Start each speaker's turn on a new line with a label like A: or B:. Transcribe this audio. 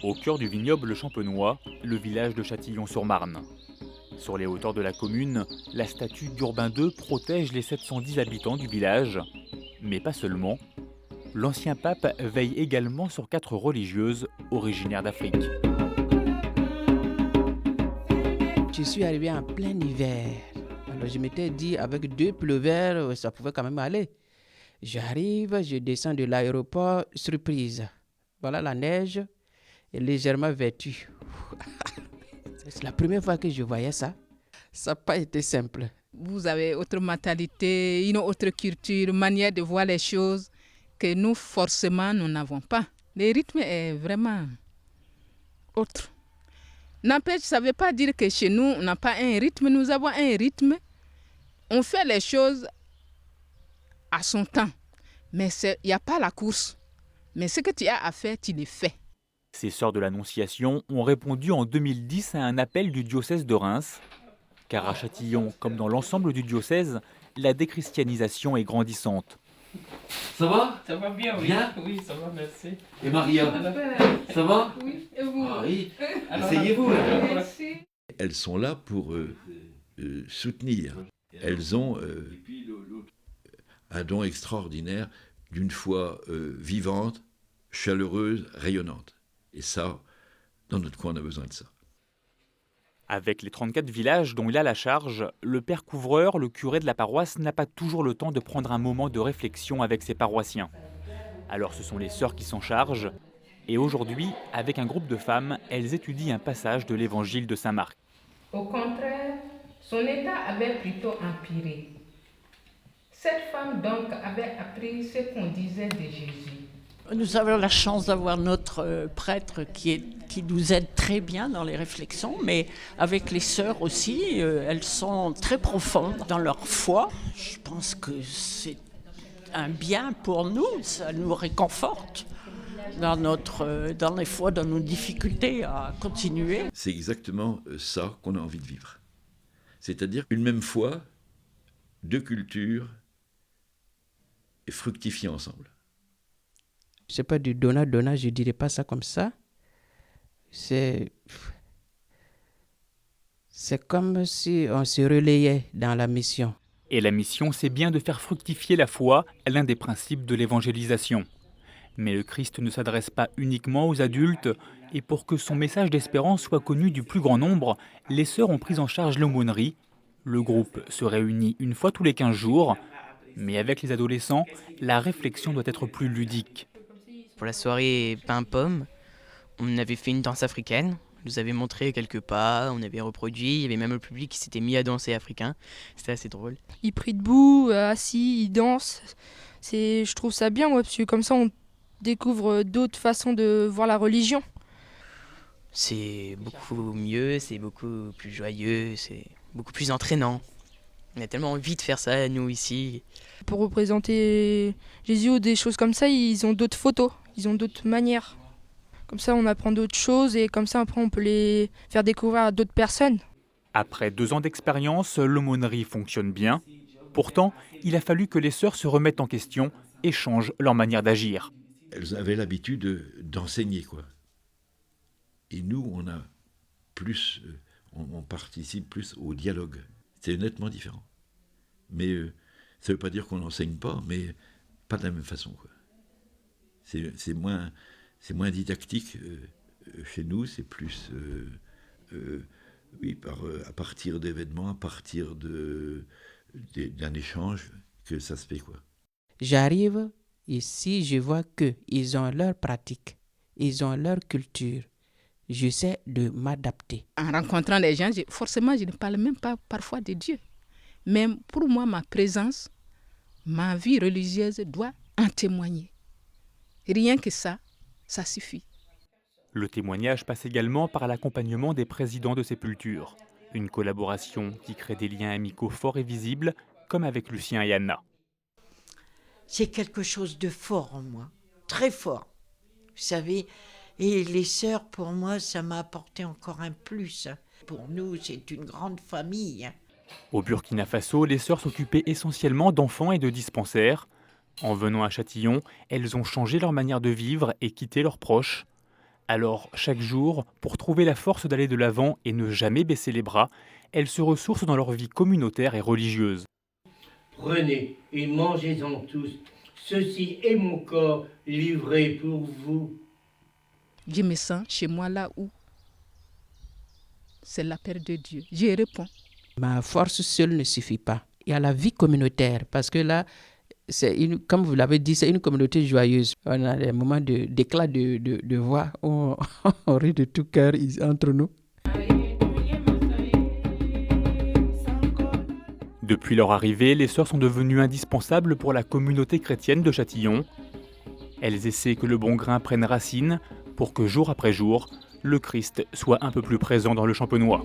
A: Au cœur du vignoble champenois, le village de Châtillon-sur-Marne. Sur les hauteurs de la commune, la statue d'Urbain II protège les 710 habitants du village. Mais pas seulement. L'ancien pape veille également sur 4 religieuses originaires d'Afrique.
B: Je suis arrivé en plein hiver. Alors je m'étais dit, avec 2 pleuveurs, ça pouvait quand même aller. J'arrive, je descends de l'aéroport, surprise. Voilà la neige est légèrement vêtue. C'est la première fois que je voyais ça. Ça n'a pas été simple.
C: Vous avez autre mentalité, une autre culture, manière de voir les choses que nous, forcément, nous n'avons pas. Le rythme est vraiment autre. N'empêche, ça ne veut pas dire que chez nous, on n'a pas un rythme. Nous avons un rythme. On fait les choses à son temps. Mais il n'y a pas la course. Mais ce que tu as à faire, tu le fais.
A: Ces sœurs de l'Annonciation ont répondu en 2010 à un appel du diocèse de Reims. Car à Châtillon, comme dans l'ensemble du diocèse, la déchristianisation est grandissante.
D: Ça va?
E: Ça va bien, oui.
D: Bien?
E: Oui, ça va, merci.
D: Et Maria? Ça va?
C: Oui, et vous?
D: Ah oui.
E: Alors,
D: Asseyez-vous.
C: Merci.
F: Elles sont là pour soutenir. Elles ont un don extraordinaire d'une foi vivante, chaleureuse, rayonnante. Et ça, dans notre coin, on a besoin de ça.
A: Avec les 34 villages dont il a la charge, le père couvreur, le curé de la paroisse, n'a pas toujours le temps de prendre un moment de réflexion avec ses paroissiens. Alors ce sont les sœurs qui s'en chargent. Et aujourd'hui, avec un groupe de femmes, elles étudient un passage de l'évangile de saint Marc.
C: Au contraire, son état avait plutôt empiré. Cette femme donc avait appris ce qu'on disait de Jésus.
G: Nous avons la chance d'avoir notre prêtre qui nous aide très bien dans les réflexions, mais avec les sœurs aussi, elles sont très profondes dans leur foi. Je pense que c'est un bien pour nous, ça nous réconforte dans les fois, dans nos difficultés à continuer.
F: C'est exactement ça qu'on a envie de vivre. C'est-à-dire une même foi, 2 cultures, et fructifier ensemble.
B: C'est pas du donnant-donnant, je dirais pas ça comme ça. C'est comme si on se relayait dans la mission.
A: Et la mission, c'est bien de faire fructifier la foi, l'un des principes de l'évangélisation. Mais le Christ ne s'adresse pas uniquement aux adultes, et pour que son message d'espérance soit connu du plus grand nombre, les sœurs ont pris en charge l'aumônerie. Le groupe se réunit une fois tous les 15 jours, mais avec les adolescents, la réflexion doit être plus ludique.
H: Pour la soirée pain-pomme, on avait fait une danse africaine. On nous avait montré quelques pas, on avait reproduit. Il y avait même le public qui s'était mis à danser africain. C'était assez drôle.
I: Ils prient debout, assis, ils dansent. Je trouve ça bien, moi, parce que comme ça, on découvre d'autres façons de voir la religion.
H: C'est beaucoup mieux, c'est beaucoup plus joyeux, c'est beaucoup plus entraînant. On a tellement envie de faire ça, nous, ici.
I: Pour représenter Jésus ou des choses comme ça, ils ont d'autres photos, ils ont d'autres manières. Comme ça, on apprend d'autres choses et comme ça, après, on peut les faire découvrir à d'autres personnes.
A: Après 2 ans d'expérience, l'aumônerie fonctionne bien. Pourtant, il a fallu que les sœurs se remettent en question et changent leur manière d'agir.
F: Elles avaient l'habitude d'enseigner, quoi. Et nous, on a plus, on participe plus au dialogue. C'est nettement différent. Mais ça ne veut pas dire qu'on n'enseigne pas, mais pas de la même façon, quoi. C'est moins didactique chez nous, c'est plus à partir d'événements, à partir d'un échange que ça se fait, quoi.
B: J'arrive ici, je vois qu'ils ont leur pratique, ils ont leur culture. J'essaie de m'adapter.
C: En rencontrant les gens, forcément, je ne parle même pas parfois de Dieu. Mais pour moi, ma présence, ma vie religieuse doit en témoigner. Rien que ça suffit.
A: Le témoignage passe également par l'accompagnement des présidents de sépultures. Une collaboration qui crée des liens amicaux forts et visibles, comme avec Lucien et Anna.
G: C'est quelque chose de fort en moi, très fort, vous savez. Et les sœurs, pour moi, ça m'a apporté encore un plus. Pour nous, c'est une grande famille.
A: Au Burkina Faso, les sœurs s'occupaient essentiellement d'enfants et de dispensaires. En venant à Châtillon, elles ont changé leur manière de vivre et quitté leurs proches. Alors, chaque jour, pour trouver la force d'aller de l'avant et ne jamais baisser les bras, elles se ressourcent dans leur vie communautaire et religieuse.
E: Prenez et mangez-en tous. Ceci est mon corps livré pour vous.
C: Je me sens chez moi là où c'est l'appel de Dieu. Je réponds.
B: Ma force seule ne suffit pas. Il y a la vie communautaire, parce que là, comme vous l'avez dit, c'est une communauté joyeuse. On a des moments d'éclat de voix où on rit de tout cœur entre nous.
A: Depuis leur arrivée, les sœurs sont devenues indispensables pour la communauté chrétienne de Châtillon. Elles essaient que le bon grain prenne racine pour que jour après jour, le Christ soit un peu plus présent dans le Champenois.